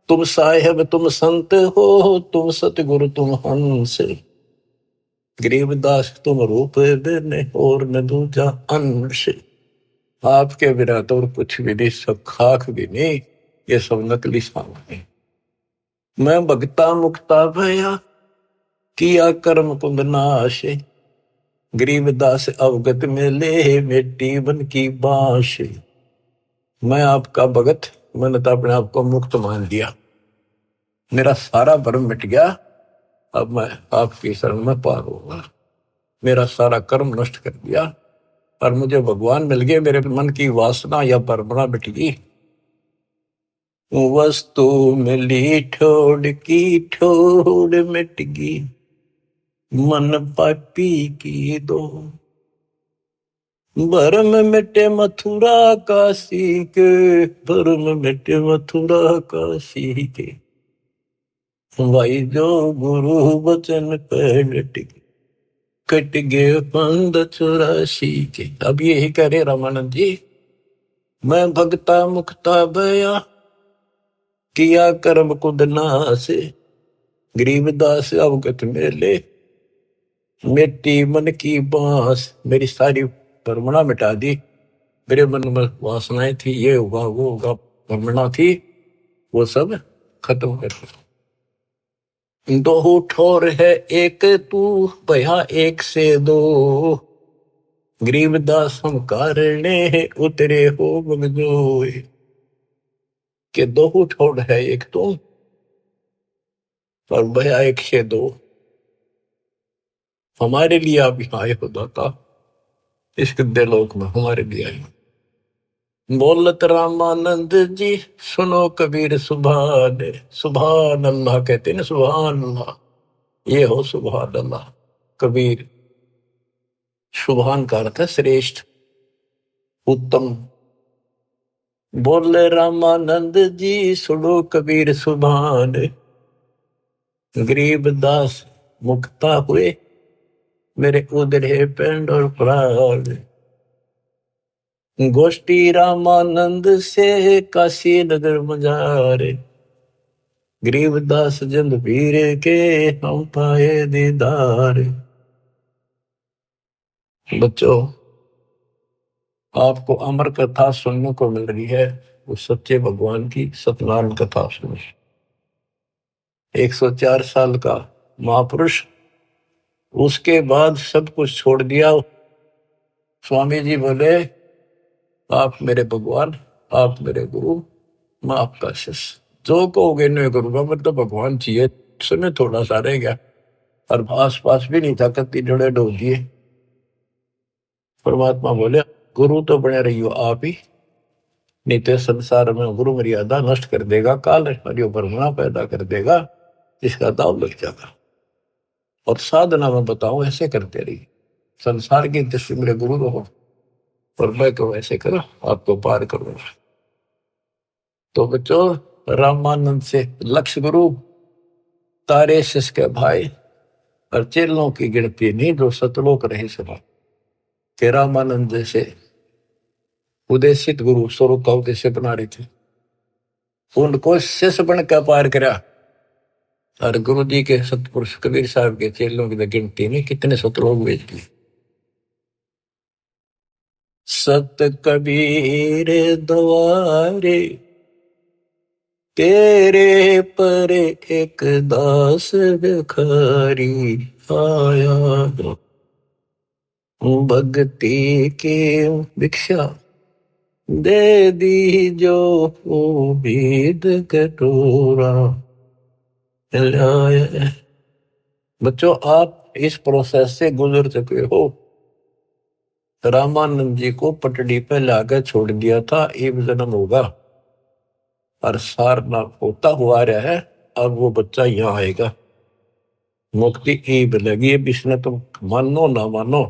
तुम साहिब तुम संत हो, तुम सतगुरु तुम हंस। गरीबदास तुम रूप बिन और न दूजा अंश। आपके बिना तो और कुछ भी नहीं, सब खाक भी नहीं, ये सब नकली सामान। मैं भगता मुक्ता भया, किया कर्म कुंद नाश। गरीबदास अवगत में ले, मिट्टी बन की बांश। मैं आपका भगत, मैंने तो अपने आप को मुक्त मान लिया। मेरा सारा भ्रम मिट गया, अब मैं आपकी शरण में पार होगा। मेरा सारा कर्म नष्ट कर दिया और मुझे भगवान मिल गए, मेरे मन की वासना या परमणा मिट गई। वस्तु मिली ठोड़ की ठोड़ मिट गई, मन पापी की दो। भरम मिटे मथुरा काशी के, भरम मिटे मथुरा काशी के, भाई जो गुरु वचन पे डट गए, कट गए पंद 84 के। अब यही करे रामानंद जी, मैं भगता मुक्ता भया, किया कर्म कुद नासे, गरीबदास अवगत मेले, मिट्टी मन की बांस। मेरी सारी परमणा मिटा दी, मेरे मन में वासनाएं थी, ये होगा वो होगा, परमणा थी, वो सब खत्म कर दी। दो ठोर है एक तू, भया एक से दो, गरीबदास हम कारणे उतरे हो बगजोए। के दो ठोर है एक तू और भया एक से दो। हमारे लिए आप यहाँ आए हो दाता, इस गद्दे लोक में हमारे लिए आए। बोलत रामानंद जी सुनो कबीर सुभान, सुभान अल्लाह कहते ना, सुभान अल्लाह, ये हो सुभान अल्लाह। कबीर, सुभान का अर्थ है श्रेष्ठ, उत्तम। बोले रामानंद जी सुनो कबीर सुभान, गरीब दास मुक्ता हुए, मेरे उधरे पेंड और प्राण। गोष्ठी रामानंद से काशी नगर मजारे, गरीबदास जंद पीर के हम पाए दीदार। बच्चों, आपको अमर कथा सुनने को मिल रही है, उस सच्चे भगवान की सत्यनारायण कथा सुनो। 104 साल का महापुरुष, उसके बाद सब कुछ छोड़ दिया। स्वामी जी बोले, आप मेरे भगवान, आप मेरे गुरु, मैं आपका शिष्य, जो कहोगे नहीं करूंगा, मतलब भगवान चाहिए। समय थोड़ा सा रह गया और आस पास भी नहीं था, कत्ती जोड़े डोल दिए। परमात्मा बोले, गुरु तो बने रही हो आप ही, नहीं तो संसार में गुरु मर्यादा नष्ट कर देगा, काल हरियो परमणा पैदा कर देगा, जिसका दाव लग जाएगा। और साधना में बताऊं, ऐसे करते रहिए, संसार की दृष्टि मेरे गुरु रहो और मैं को ऐसे करो, आपको पार करूंगा। तो बच्चों, रामानंद से लक्ष्य गुरु, तारे शिष्य के भाई और चेलों की गिनती नहीं, जो सतलोक रहे सभा के रामानंद जैसे उद्देशित गुरु स्वरूप का उद्देश्य बना रहे थे, उनको शिष्य बनकर पार करा। और गुरु जी के सतपुरुष कबीर साहब के चेलों की गिनती नहीं, कितने सतलोक भेज दिए। सत कबीर द्वारे, तेरे पर एक दास भिखारी आया, भक्ति की भिक्षा दे दी जो उम्मीद कटोरा लाया। बच्चों, आप इस प्रोसेस से गुजर चुके हो। रामानंद जी को पटड़ी पे लाकर छोड़ दिया था, एक जन्म होगा और सारनाथ होता हुआ रहा है। अब वो बच्चा यहाँ आएगा, मुक्ति ईब लगी। अब इसने तुम मानो ना मानो,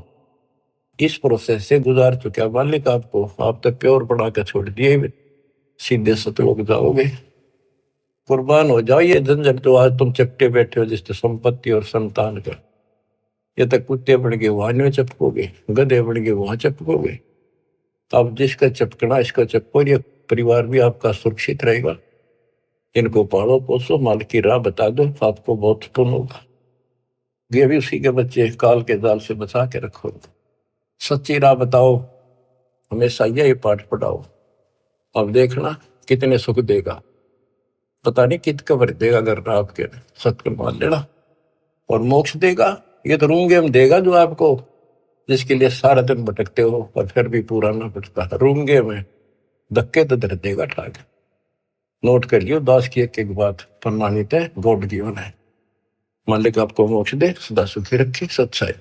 इस प्रोसेस से गुजार चुका मालिक आपको। आप तो प्योर बना कर छोड़ दिए, सीधे सतलोक जाओगे। कुर्बान हो जाओ ये झंझट जो आज तुम चपटे बैठे हो, जिससे संपत्ति और संतान का। ये तक कुत्ते बन के वहां में चपकोगे, गधे बन के वहां चपकोगे। अब जिसका चपकना इसका चपको, ये परिवार भी आपका सुरक्षित रहेगा। इनको पालो पोसो, माल की राह बता दो, आपको बहुत पुण्य होगा। ये भी उसी के बच्चे, काल के जाल से बचा के रखो। सच्ची राह बताओ, हमेशा यही पाठ पढ़ाओ। अब देखना कितने सुख देगा, पता नहीं कित कबर देगा। अगर आपके सत्य मान लेना, और मोक्ष देगा, ये तो रूंगे में देगा जो आपको, जिसके लिए सारा दिन भटकते हो पर फिर भी पूरा ना भटकता। रूंगे में धक्के तो दर देगा ठाक। नोट कर लियो, दास की एक बात प्रमाणित है, गॉड गिवन है। मालिक आपको मोक्ष दे, सदा सुखी रखे, सत्साई।